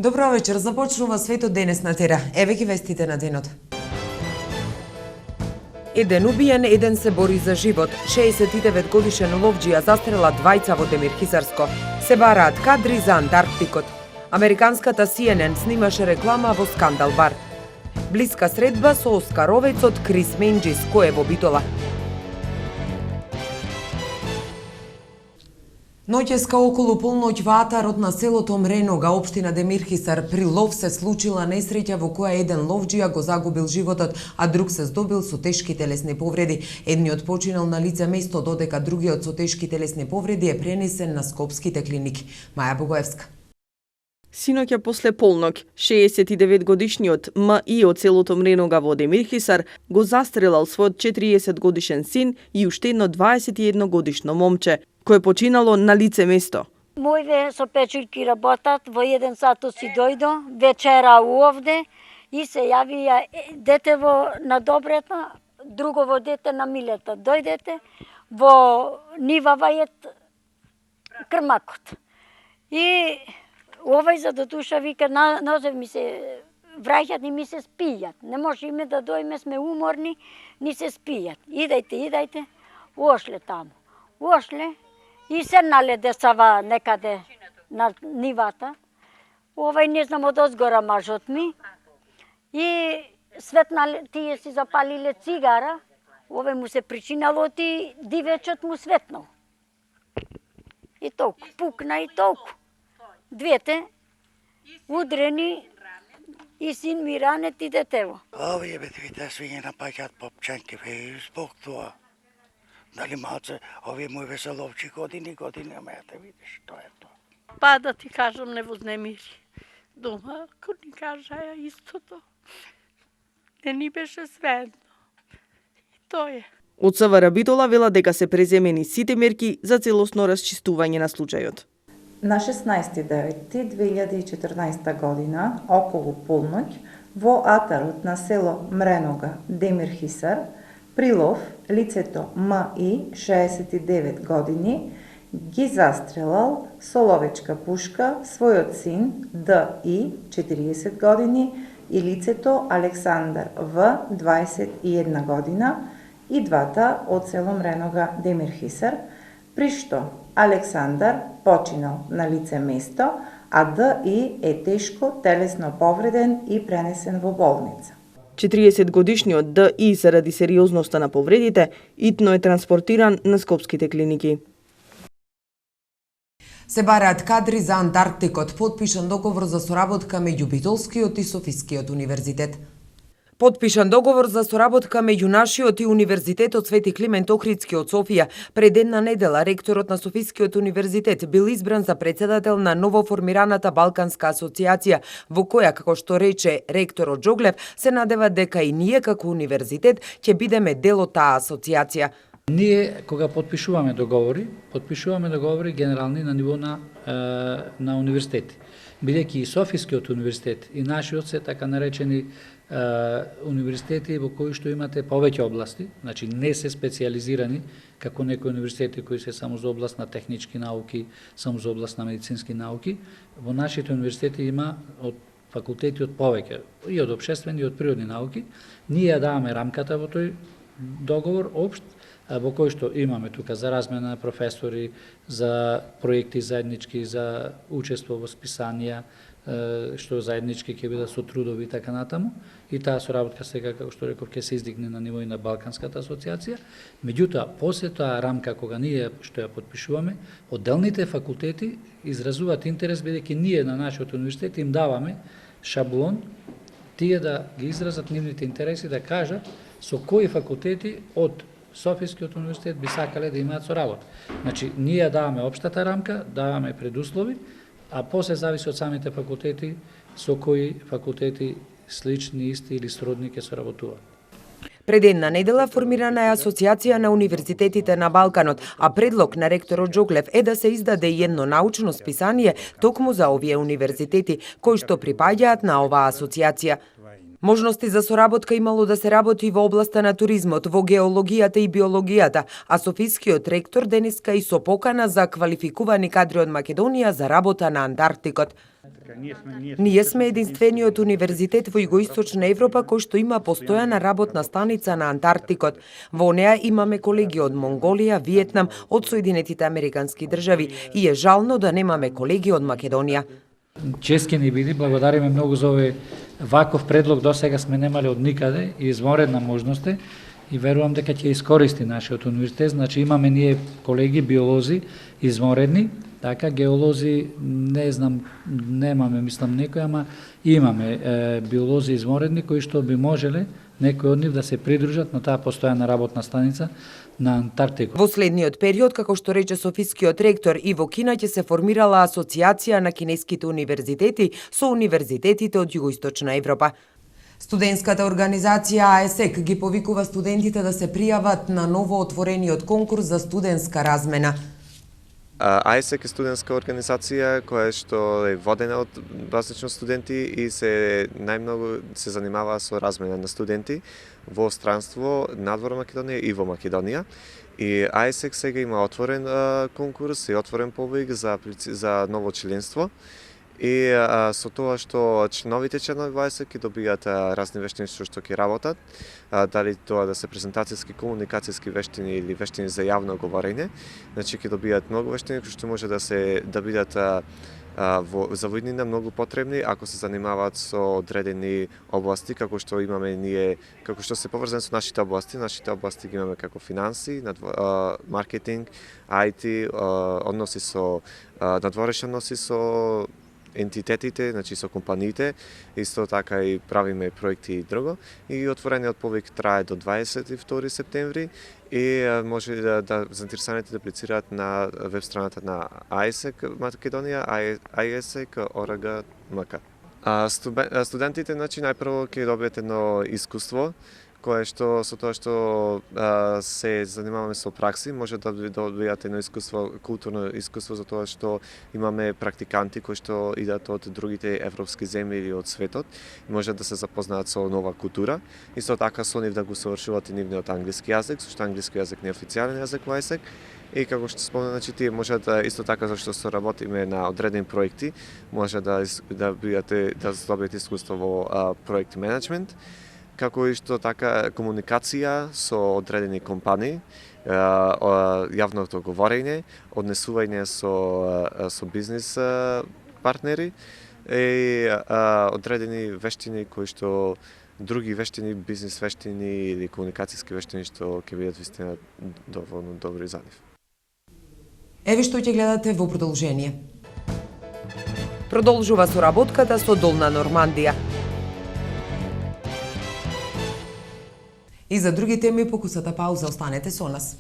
Добро вечер, започнува светот денес на Тера. Еве ги вестите на денот. Еден убиен, еден се бори за живот. 69 годишен ловџија застрела двајца во Демирхисарско. Се бараат кадри за Антарктикот. Американската CNN снимаше реклама во Скандал бар. Блиска средба со оскаровецот Крис Менџис, кој е во Битола. Ноќеска околу полноќ во атарот на селото Мренога, општина Демирхисар, при лов се случила несреќа во која еден ловџија го загубил животот, а друг се здобил со тешки телесни повреди. Едниот починал на лице место, додека другиот со тешки телесни повреди е пренесен на скопските клиники. Маја Богоевска. Синоќа после полноќ, 69 годишниот МИ од селото Мренога во Демирхисар го застрелал својот 40 годишен син и уште едно 21 годишно момче, кој починало на лице место. Мојве со печурки работат, во 1 сат си дојдо, вечера овде и се јавија детево на добрета, другово дете на милета. Дојдете, во нивава е крмакот. И овај за до душа вика, нозев ми се враќат и ми се спијат. Не може име да дојме, сме уморни, ни се спијат. Идајте, ошле таму. Ошле и седнале децава некаде на нивата. Овај не знам од озгора мажот ми. И светнале, тие си запалиле цигара. Овај му се причинало и дивечот му светнал. И толку, пукна и толку. Двете удрени и син ми ранет и детево. Овие двете свиња напаѓаат попчанки, због тоа. Дали малце, овие мојве се ловчи години, ама ја те видиш, тоа е тоа. Па да ти кажам, не вознемири. Дома, ако ни кажа истото, не ни беше сведно. И тоа е. Од СВР Битола вела дека се преземени сите мерки за целосно расчистување на случајот. На 16.9.2014 година, околу полноќ, во атарот на село Мренога, Демирхисар, при лов, лицето МИ, 69 години, ги застрелал со ловечка пушка својот син ДИ, 40 години, и лицето Александар В, 21 година, и двата од село Мренога, Демирхисар, при што Александар починал на лице место, а ДИ е тешко телесно повреден и пренесен во болница. 40 годишниот ДИ заради сериозноста на повредите итно е транспортиран на скопските клиники. Се бараат кадри за Антарктикот, потпишан договор за соработка меѓу Битолскиот и Софискиот универзитет. Потпишан договор за соработка меѓу нашиот и Универзитетот Свети Климент Охридски од Софија. Пред една недела ректорот на Софискиот универзитет бил избран за председател на новоформираната Балканска асоциација, во која, како што рече ректорот Джоглев, се надева дека и ние како универзитет ќе бидеме дел од таа асоциација. Ние, кога потпишуваме договори генерални на ниво на универзитети. Бидејќи и Софискиот универзитет и нашиот се така наречени универзитети во кои што имате повеќе области, значи не се специјализирани како некои универзитети кои се само за област на технички науки, само за област на медицински науки. Во нашите универзитети има од факултети од повеќе, и од општествени и од природни науки. Ние даваме рамката во тој договор општ, во кој што имаме тука за размена на професори, за проекти заеднички, за учество во списанија, што заеднички ќе бидат со трудови и така натаму. И таа соработка сега, како што реков, ќе се издигне на ниво и на Балканската асоциација. Меѓутоа, после таа рамка, кога ние што ја подпишуваме, одделните факултети изразуваат интерес, бидејќи ние на нашиот универзитет им даваме шаблон, тие да ги изразат нивните интереси, да кажат со кои факултети од Софискиот универзитет би сакале да имаат соработа. Значи, ние даваме општата рамка, даваме предуслови, а после зависи од самите факултети со кои факултети слични, исти или сродни ќе соработуваат. Пред една недела формирана е асоциација на универзитетите на Балканот, а предлог на ректорот Джоглев е да се издаде едно научно списание токму за овие универзитети, кои што припаѓаат на оваа асоциација. Можности за соработка имало да се работи во областа на туризмот, во геологијата и биологијата, а Софискиот ректор денеска и со покана за квалификувани кадри од Македонија за работа на Антарктикот. Ние сме единствениот универзитет во Југоисточна Европа кој што има постојана работна станица на Антарктикот. Во неа имаме колеги од Монголија, Виетнам, од Соединетите Американски држави и е жално да немаме колеги од Македонија. Чест ќе ни биде, благодариме многу за овој ваков предлог, до сега сме немале од никаде и изморедна можност е и верувам дека ќе искористи нашиот универзитет. Значи имаме ние колеги биолози изморедни, така геолози не знам, немаме мислам некој, ама имаме биолози изморедни кои што би можеле некои од нив да се придружат на таа постојана работна станица на Антарктикот. Во следниот период, како што рече Софискиот ректор, и во Кина ќе се формирала асоциација на кинеските универзитети со универзитетите од Југоисточна Европа. Студентската организација АЕСЕК ги повикува студентите да се пријават на ново отворениот конкурс за студентска размена. АЕСЕК е студентска организација која што е водена од базично студенти и се најмногу се занимава со размена на студенти во странство, надвор Македонија и во Македонија. И АЕСЕК сега има отворен конкурс и отворен повик за ново членство. И со тоа што новите членови во АЕСЕК ќе добијат разни вештини што ќе работат, дали тоа да се презентацијски, комуникацијски вештини или вештини за јавно говорење, значи ќе добијат многу вештини кои што може да бидат за војнина многу потребни ако се занимаваат со одредени области како што имаме ние, како што се поврзани со нашите области. Нашите области ги имаме како финанси, маркетинг, IT, односи со надворешни односи со ентитетите, значи со компаниите, исто така и правиме проекти и друго. И отворениот повик трае до 22 септември и може да заинтересираните да аплицираат на веб страната на АЕСЕК Македонија, aesek.org.mk. Студентите, значи, најпрво ќе добијат едно искуство, кое што со тоа што се занимаваме со пракси, може да добијате едно искуство, културно искуство, за тоа што имаме практиканти кои што идат од другите европски земји или од светот, и може да се запознаат со нова култура. Исто така со нив да го совршуваат и нивниот англиски јазик, зашто англиски јазик не е официјален јазик во АЕСЕК. И како што спомнав, значи тие можат исто така зашто се работиме на одредени проекти, може да добијате искуство во проект менеджмент, како и што така комуникација со одредени компании, јавното говорење, однесување со бизнис партнери и одредени вештини кои што други вештини, бизнис вештини или комуникацијски вештини што ќе бидат вистина доволно добри за нив. Еве што ќе гледате во продолжение. Продолжува соработката со Долна Нормандија. И за други теми по кусата пауза, останете со нас.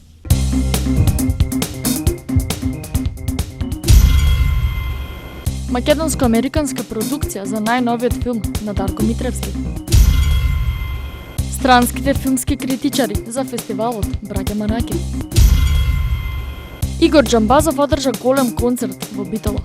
Македонско-американска продукција за најновиот филм на Дарко Митревски. Странските филмски критичари за фестивалот Браќа Манаки. Игор Џамбазов одржа голем концерт во Битола.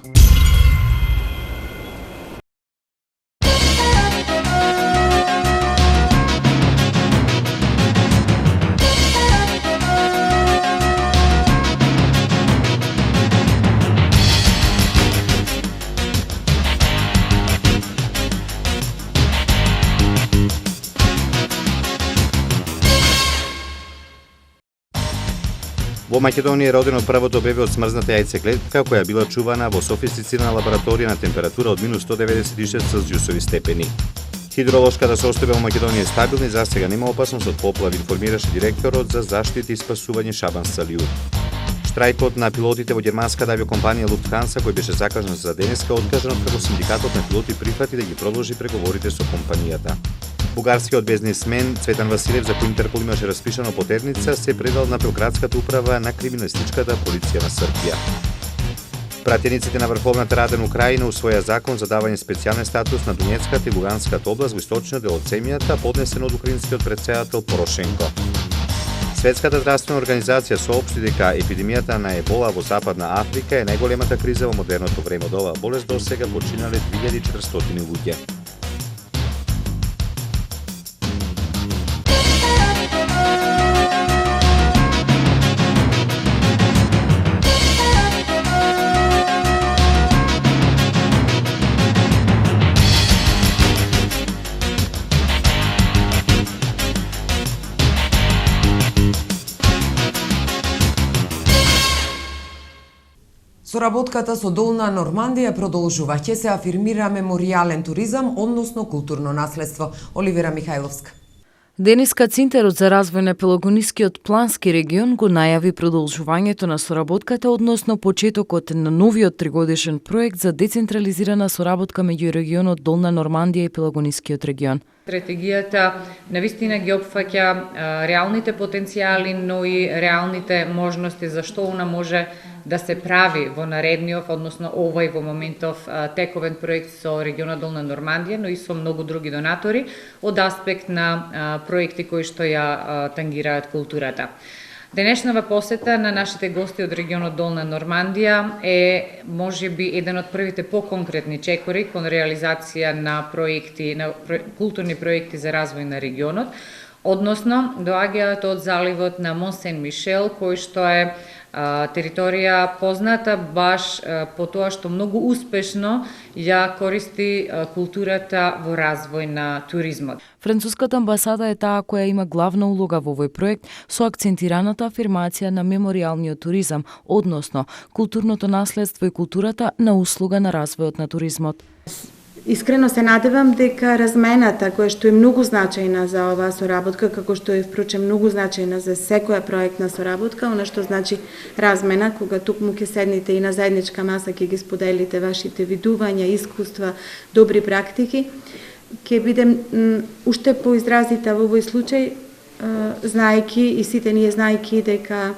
Во Македонија е родено првото бебе од смрзната јајцеклетка која била чувана во софистицирана лабораторија на температура од минус 196 целзиусови степени. Хидролошката состојба во Македонија е стабилна и засега нема опасност од поплави, информираше директорот за заштита и спасување Шабан Салиур. Штрајкот на пилотите во германската авиокомпанија Луфтханса, кој беше закажан за денеска, откажан како синдикатот на пилоти прифати да ги продолжи преговорите со компанијата. Бугарскиот бизнесмен Цветан Василев, за кој Интерпол имаше распишано потерница, се предал на Белградската управа на криминалистичката полиција на Србија. Пратениците на Врховната Рада на Украина усвоја закон за давање специјален статус на Донецката и Луганската област во источниот дел од земјата, поднесен од украинскиот претседател Порошенко. Светската здравствена организација соопшти дека епидемијата на ебола во Западна Африка е најголемата криза во модерното време. Од оваа болест до сега починале 2400 луѓе. Соработката со Долна Нормандија продолжува. Ќе се афирмира меморијален туризам, односно културно наследство. Оливера Михајловска. Денеска Центарот за развој на Пелагонискиот плански регион го најави продолжувањето на соработката, односно почетокот на новиот тригодишен проект за децентрализирана соработка меѓу регионот Долна Нормандија и Пелагонискиот регион. Стратегијата навистина ги опфаќа реалните потенцијали, но и реалните можности за што она може да се прави во наредниот, односно овој во моментов тековен проект со регионот Долна Нормандија, но и со многу други донатори од аспект на проекти кои што ја тангираат културата. Денешнава посета на нашите гости од регионот Долна Нормандија е можеби еден од првите поконкретни чекори кон реализација на проекти, на културни проекти за развој на регионот, односно доаѓаат од заливот на Мон Сен Мишел, кој што е територија позната баш по тоа што многу успешно ја користи културата во развој на туризмот. Француската амбасада е таа која има главна улога во овој проект со акцентираната афирмација на меморијалниот туризам, односно културното наследство и културата на услуга на развојот на туризмот. Искрено се надевам дека размената, која што е многу значајна за оваа соработка, како што е впрочем многу значајна за секоја проектна соработка, она што значи размена, кога тукму ќе седнете и на заедничка маса ќе ги споделите вашите видувања, искуства, добри практики, ќе бидем уште поизразита во овој случај, знаејќи и сите ние знаејќи дека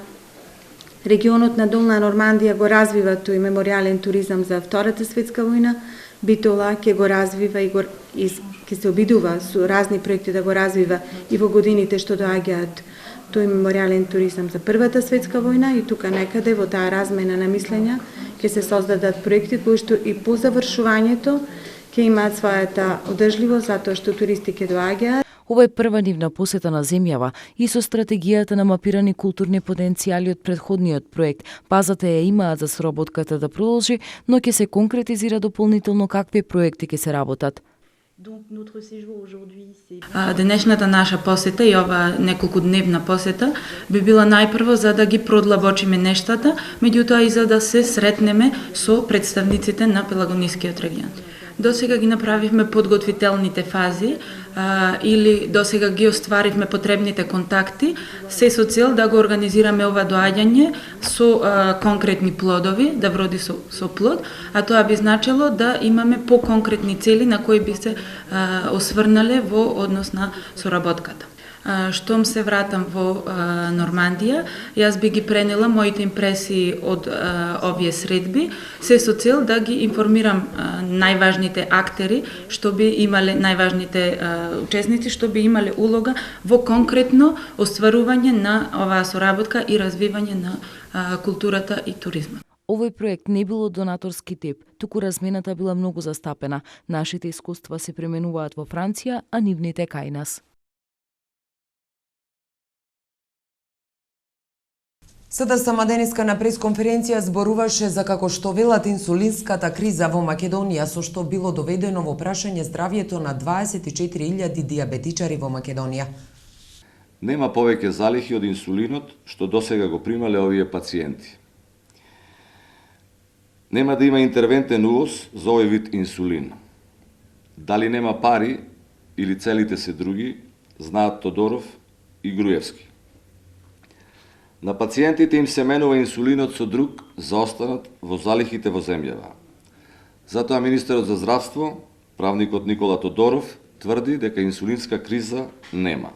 регионот на Долна Нормандија го развива тој меморијален туризам за Втората светска војна, Битола ќе го развива и ќе се обидува со разни проекти да го развива и во годините што доаѓаат тој меморијален туризам за Првата светска војна, и тука некаде во таа размена на мислења ќе се создадат проекти кои што и по завршувањето ќе имаат својата одржливост затоа што туристи ќе доаѓаат. Ова е прва нивна посета на земјава и со стратегијата на мапирани културни потенцијали од претходниот проект. Базата ја имаат за соработката да продолжи, но ќе се конкретизира дополнително какви проекти ќе се работат. Денешната наша посета и ова неколку дневна посета би била најпрво за да ги продлабочиме нештата, меѓутоа и за да се сретнеме со представниците на Пелагонискиот регион. Досега ги направивме подготвителните фази или досега ги остваривме потребните контакти, се со цел да го организираме ова доаѓање со конкретни плодови, да вроди со плод, а тоа би значило да имаме поконкретни цели на кои би се осврнале во однос на соработката. Штом се вратам во Нормандија, јас би ги пренела моите импресии од овие средби, се со цел да ги информирам најважните актери, што би имале најважните учесници, што би имале улога во конкретно остварување на оваа соработка и развивање на културата и туризмот. Овој проект не бил од донаторски тип, туку размената била многу застапена. Нашите искуства се пременуваат во Франција, а нивните кај нас. СДСМ денеска на пресконференција зборуваше за како што велат инсулинската криза во Македонија, со што било доведено во прашање здравјето на 24.000 диабетичари во Македонија. Нема повеќе залихи од инсулинот што досега го примале овие пациенти. Нема да има интервентен увоз за овој вид инсулин. Дали нема пари или целите се други, знаат Тодоров и Груевски. На пациентите им се менува инсулинот со друг за останат во залихите во земјава. Затоа министерот за здравство, правникот Никола Тодоров, тврди дека инсулинска криза нема.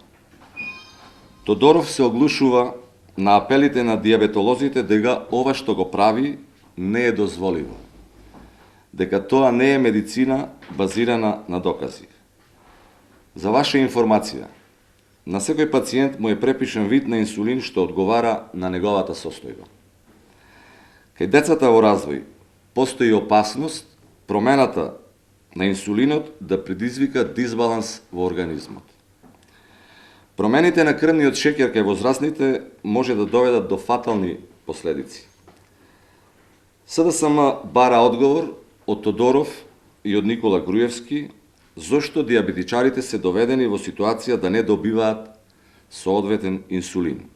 Тодоров се оглушува на апелите на диабетолозите дека ова што го прави не е дозволиво. Дека тоа не е медицина базирана на докази. За ваша информација, на секој пациент му е препишен вид на инсулин што одговара на неговата состојба. Кај децата во развој постои опасност промената на инсулинот да предизвика дисбаланс во организмот. Промените на крвниот шеќер кај возрастните може да доведат до фатални последици. СДСМ бара одговор од Тодоров и од Никола Груевски зошто диабетичарите се доведени во ситуација да не добиваат соодветен инсулин.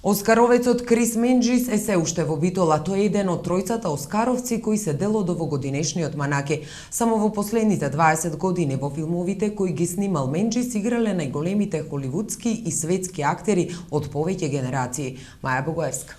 Оскаровецот Крис Менџис е се уште во битола. Тој е еден од тројцата оскаровци кои се дел од овогодинешниот манаки. Само во последните 20 години во филмовите кои ги снимал Менџис играле најголемите холивудски и светски актери од повеќе генерации. Маја Богоевска.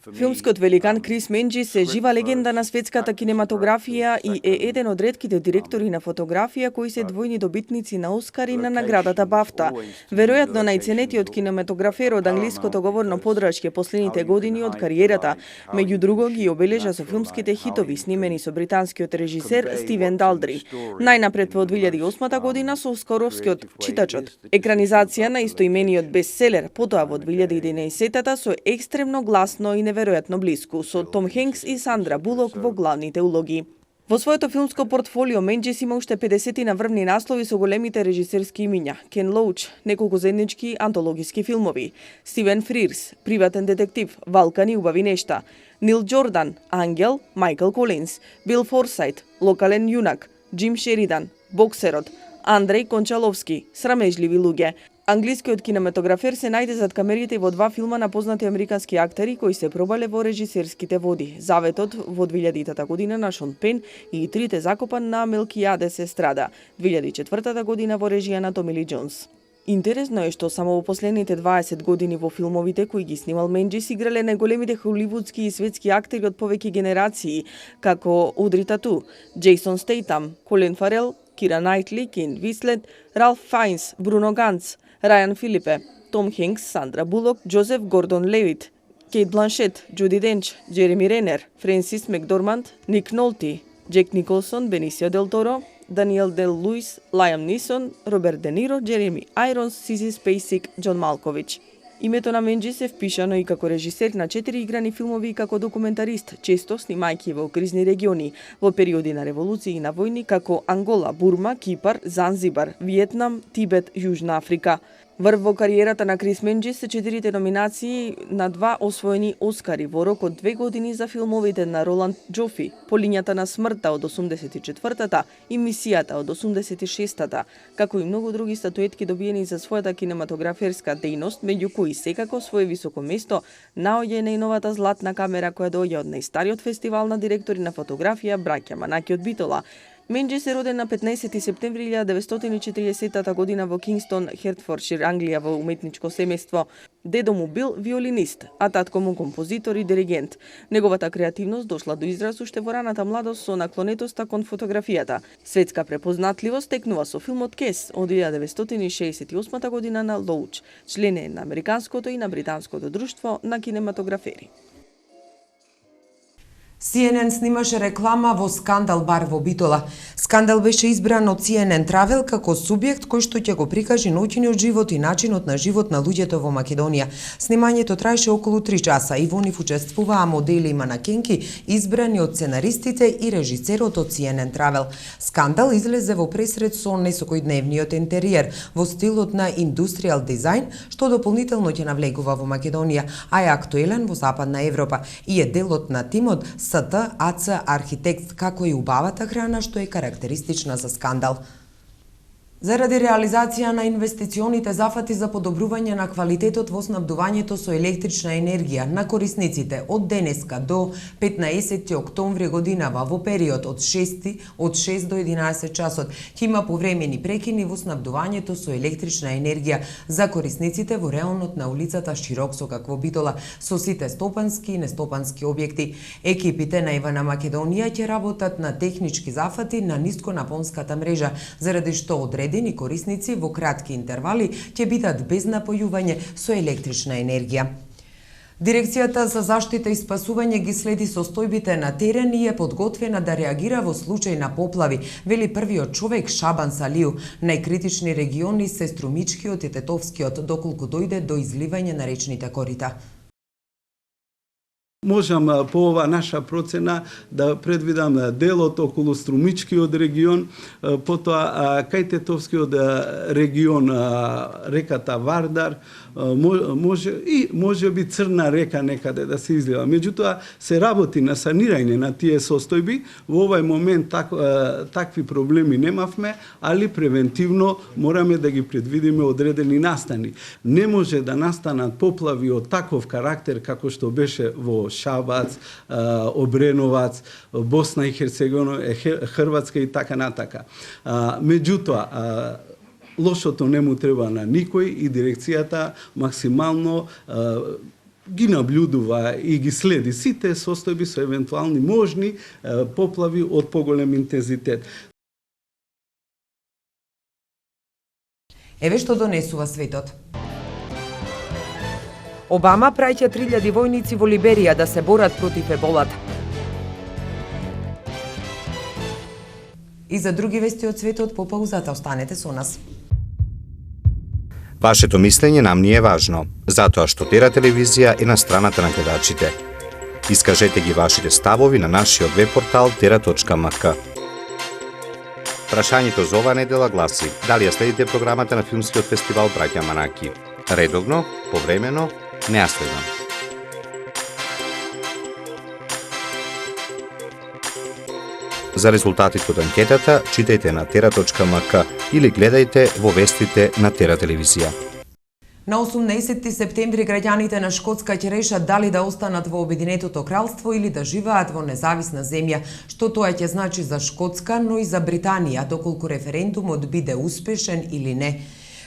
Филмскиот великан Крис Менџис е жива легенда на светската кинематографија и е еден од ретките директори на фотографија кои се двојни добитници на Оскар и на наградата Бафта. Веројатно најценетиот кинематографер од англиското говорно подрачје последните години од кариерата. Меѓу друго ги обележа со филмските хитови снимени со британскиот режисер Стивен Далдри. Најнапред во 2008 година со оскаровскиот Читачот, екранизација на истоимениот бестселер, потоа во 2011 со екстремно гласно и неверојатно блиску, со Том Хенкс и Сандра Булок во главните улоги. Во своето филмско портфолио Менџис има уште 50 на врвни наслови со големите режисерски имиња: Кен Лоуч, неколку заеднички антологиски филмови, Стивен Фрирс, Приватен детектив, Валкан и убави нешта, Нил Џордан, Ангел, Майкл Колинс, Бил Форсайт, Локален јунак, Џим Шеридан, Боксерот, Андреј Кончаловски, Срамежливи луѓе. Англискиот кинематографер се најде зад камерите во два филма на познати американски актери кои се пробале во режисерските води: Заветот во 2000 година на Шон Пен и Трите закопан на Мелкијадес Естрада, 2004 година во режија на Томи Ли Џонс. Интересно е што само во последните 20 години во филмовите кои ги снимал Менџис играле најголемите холивудски и светски актери од повеќе генерации, како Одри Тату, Джейсон Стейтам, Колин Фарел, Кира Најтли, Кен Вислет, Ралф Фајнс, Бруно Ганц, Рајан Филипе, Том Хенкс, Сандра Булок, Џозеф Гордон Левит, Кейт Бланшет, Џуди Денч, Джереми Ренер, Френсис Макдорманд, Ник Нолти, Джек Николсон, Бенисио Дел Торо, Даниел Дел Луис, Лајам Нисон, Роберт Де Ниро, Джереми Айронс, Сиси Спейсик, Џон Малкович. Името на Менџис е впишано и како режисер на 4 играни филмови и како документарист, често снимајќи во кризни региони, во периоди на револуции и на војни како Ангола, Бурма, Кипар, Занзибар, Виетнам, Тибет, Јужна Африка. Врв во кариерата на Крис Менџис се 4 номинации на 2 освоени Оскари во рок од 2 години за филмовите на Роланд Џофи, По лињата на смртта од 84-та и Мисијата од 86-та, како и многу други статуетки добиени за својата кинематограферска дејност, меѓу кои секако свое високо место наоѓа најновата златна камера која доаѓа од најстариот фестивал на директори на фотографија браќа Манаки од Битола. Менџис е роден на 15 септември 1940 година во Кингстон, Хертфордшир, Англија, во уметничко семејство. Дедо му бил виолинист, а татко му композитор и диригент. Неговата креативност дошла до израз уште во раната младост со наклонетоста кон фотографијата. Светска препознатливост текнува со филмот Кес од 1968 година на Лоуч, член е на Американското и на Британското друштво на кинематографери. CNN снимаше реклама во Скандал бар во Битола. Скандал беше избран од CNN Travel како субјект кој што ќе го прикажи ноќниот живот и начинот на живот на луѓето во Македонија. Снимањето траеше околу 3 часа и во нив учествуваа модели и манекенки избрани од сценаристите и режисерот од CNN Travel. Скандал излезе во пресред со несекојдневниот интериер во стилот на индустријал дизајн, што дополнително ќе навлегува во Македонија, а е актуелен во Западна Европа и е делот на тимот СТ АЦ Архитект, како и убавата храна што е карактеристична за Скандал. Заради реализација на инвестиционите зафати за подобрување на квалитетот во снабдувањето со електрична енергија на корисниците од денеска до 15 октомври годинава во период од 6 до 11 часот ќе има повремени прекини во снабдувањето со електрична енергија за корисниците во реонот на улицата Широксокак во Битола со сите стопански и нестопански објекти. Екипите на Ивана Македонија ќе работат на технички зафати на нисконапонската мрежа, заради што одредени корисници во кратки интервали ќе бидат без напојување со електрична енергија. Дирекцијата за заштита и спасување ги следи состојбите на терен и е подготвена да реагира во случај на поплави, вели првиот човек Шабан Салију. Најкритични региони се Струмичкиот и Тетовскиот, доколку дојде до изливање на речните корита. Можам по ова наша процена да предвидам делот околу Струмичкиот регион, потоа кај Тетовскиот регион, реката Вардар, може би Црна река некаде да се излива. Меѓутоа се работи на санирање на тие состојби. Во овој момент такви проблеми немавме, али превентивно мораме да ги предвидиме одредени настани. Не може да настанат поплави од таков карактер како што беше во Шабац, Обреновац, Босна и Херцеговина, Хрватска и така натака. Меѓутоа, лошото не му треба на никој и дирекцијата максимално ги наблюдува и ги следи сите состојби со евентуални можни поплави од поголем интензитет. Еве што донесува светот. Обама праќа 3000 војници во Либерија да се борат против еболата. И за други вести од светот по паузата останете со нас. Вашето мислење нам ни е важно, затоа што Тера телевизија е на страната на гледачите. Искажете ги вашите ставови на нашиот веб-портал tera.mk. Прашањето за оваа недела гласи: дали ја следите програмата на филмскиот фестивал Браќа Манаки? Редовно, повремено, не ја следам. За резултатите од анкетата читајте на tera.mk или гледајте во вестите на Тера телевизија. На 18 септември граѓаните на Шкотска ќе решат дали да останат во Обединетото кралство или да живеат во независна земја, што тоа ќе значи за Шкотска, но и за Британија, доколку референдумот биде успешен или не.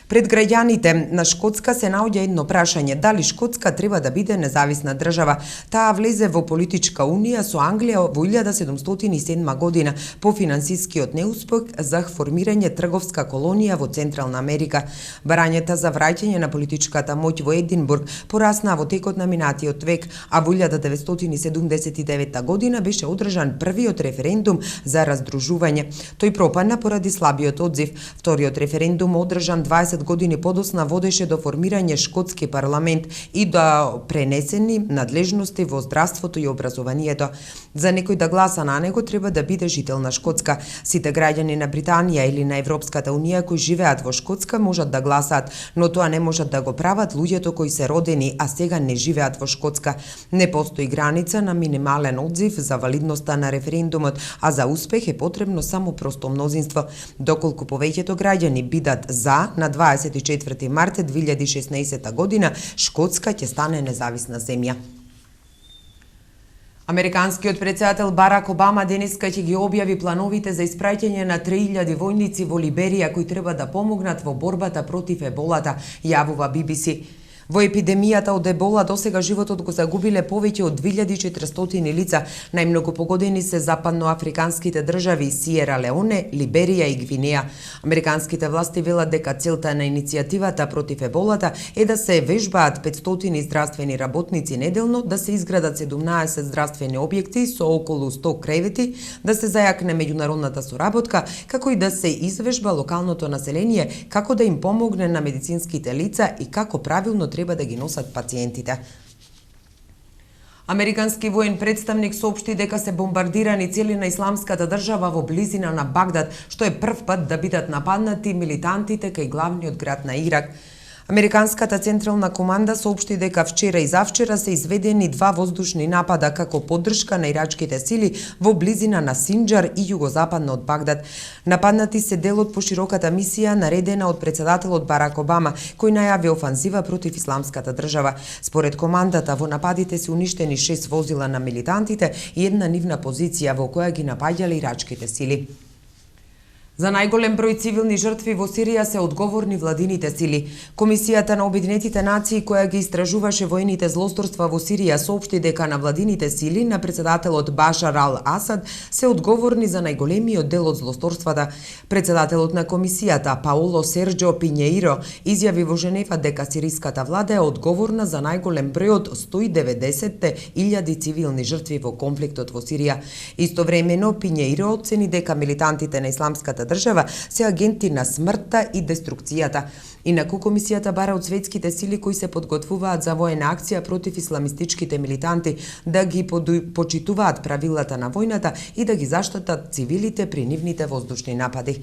Пред граѓаните на Шкотска се наоѓа едно прашање: дали Шкотска треба да биде независна држава? Таа влезе во политичка унија со Англија во 1707 година по финансискиот неуспех за формирање трговска колонија во Централна Америка. Барањата за враќање на политичката моќ во Единбург пораснаа во текот на минатиот век, а во 1979 година беше одржан првиот референдум за раздружување. Тој пропадна поради слабиот одзив. Вториот референдум одржан 20 години подосна водеше до формирање шкотски парламент и до пренесени надлежности во здравството и образованието. За некој да гласа на него треба да биде жител на Шкотска. Сите граѓани на Британија или на Европската унија кои живеат во Шкотска можат да гласаат, но тоа не можат да го прават луѓето кои се родени, а сега не живеат во Шкотска. Не постои граница на минимален одзив за валидноста на референдумот, а за успех е потребно само просто мнозинство. Доколку повеќето граѓани бидат за, на 24 март 2016 година Шкотска ќе стане независна земја. Американскиот претседател Барак Обама денеска ќе ги објави плановите за испраќање на 3000 војници во Либерија кои треба да помогнат во борбата против еболата, јавува BBC. Во епидемијата од ебола досега животот го загубиле повеќе од 2400 лица. Најмногу погодени се западноафриканските држави Сиера Леоне, Либерија и Гвинеја. Американските власти велат дека целта на иницијативата против еболата е да се вежбаат 500 здравствени работници неделно, да се изградат 17 здравствени објекти со околу 100 кревети, да се зајакне меѓународната соработка, како и да се извежба локалното население како да им помогне на медицинските лица и како правилно треба да ги носат пациентите. Американски воен представник соопшти дека се бомбардирани цели на исламската држава во близина на Багдад, што е прв пат да бидат нападнати милитантите кај главниот град на Ирак. Американската централна команда соопшти дека вчера и завчера се изведени 2 воздушни напада како поддршка на ирачките сили во близина на Синџар и југозападно од Багдад. Нападнати се дел од пошироката мисија наредена од претседателот Барак Обама, кој најави офанзива против исламската држава. Според командата, во нападите се уништени 6 возила на милитантите и една нивна позиција во која ги напаѓале ирачките сили. За најголем број цивилни жртви во Сирија се одговорни владините сили. Комисијата на Обединетите нации која ги истражуваше воените злосторства во Сирија соопшти дека на владините сили на претседателот Башар ал Асад се одговорни за најголемиот дел од злосторствата. Претседателот на комисијата Пауло Серџо Пинјеиро изјави во Женева дека сириската влада е одговорна за најголем број од 190.000 цивилни жртви во конфликтот во Сирија. Истовремено Пинјеиро оцени дека милитантите на исламската држава се агенти на смртта и деструкцијата. Инаку комисијата бара од светските сили кои се подготвуваат за воена акција против исламистичките милитанти да ги почитуваат правилата на војната и да ги заштитат цивилите при нивните воздушни напади.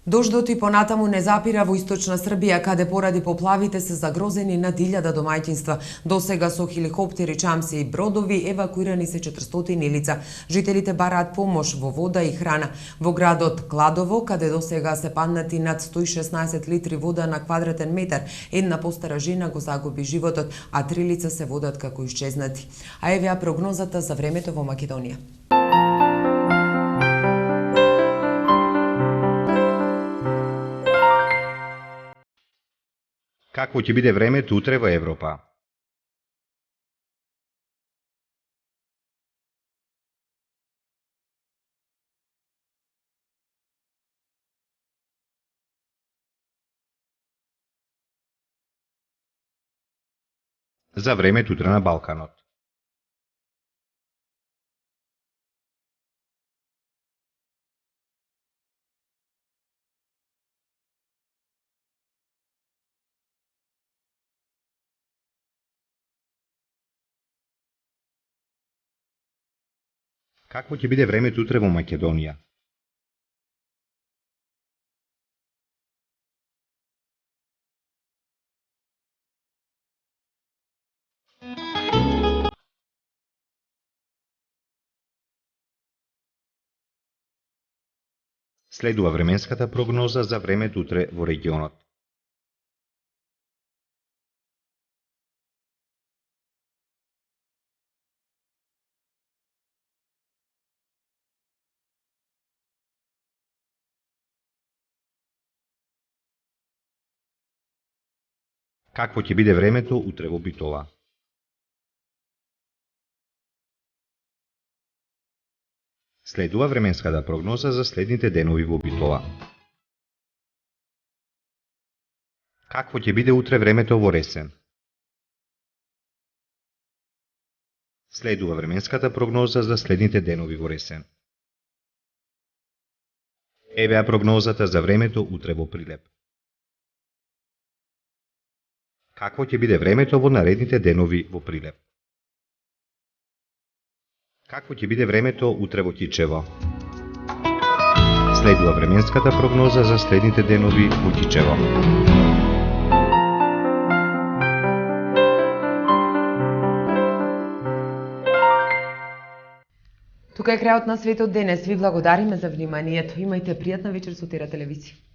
Дождот и понатаму не запира во источна Србија, каде поради поплавите се загрозени над 1000 домаќинства. Досега со хеликоптери, чамси и бродови евакуирани се 400 лица. Жителите бараат помош во вода и храна. Во градот Кладово, каде досега се паднати над 116 литри вода на квадратен метар, една постара жена го загуби животот, а 3 лица се водат како исчезнати. А еве ја прогнозата за времето во Македонија. Какво ќе биде времето утре во Европа? За времето утре на Балканот. Какво ќе биде времето утре во Македонија? Следува временската прогноза за времето утре во регионот. Какво ќе биде времето утре во Битола? Следува временската прогноза за следните денови во Битола. Какво ќе биде утре времето во Ресен? Следува временската прогноза за следните денови во Ресен. Еве прогнозата за времето утре во Прилеп. Какво ќе биде времето во наредните денови во Прилеп? Какво ќе биде времето утре во Тичево? Следува временската прогноза за следните денови во Тичево. Тука е крајот на светот денес. Ви благодариме за вниманието. Имајте пријатна вечер со Тера телевизија.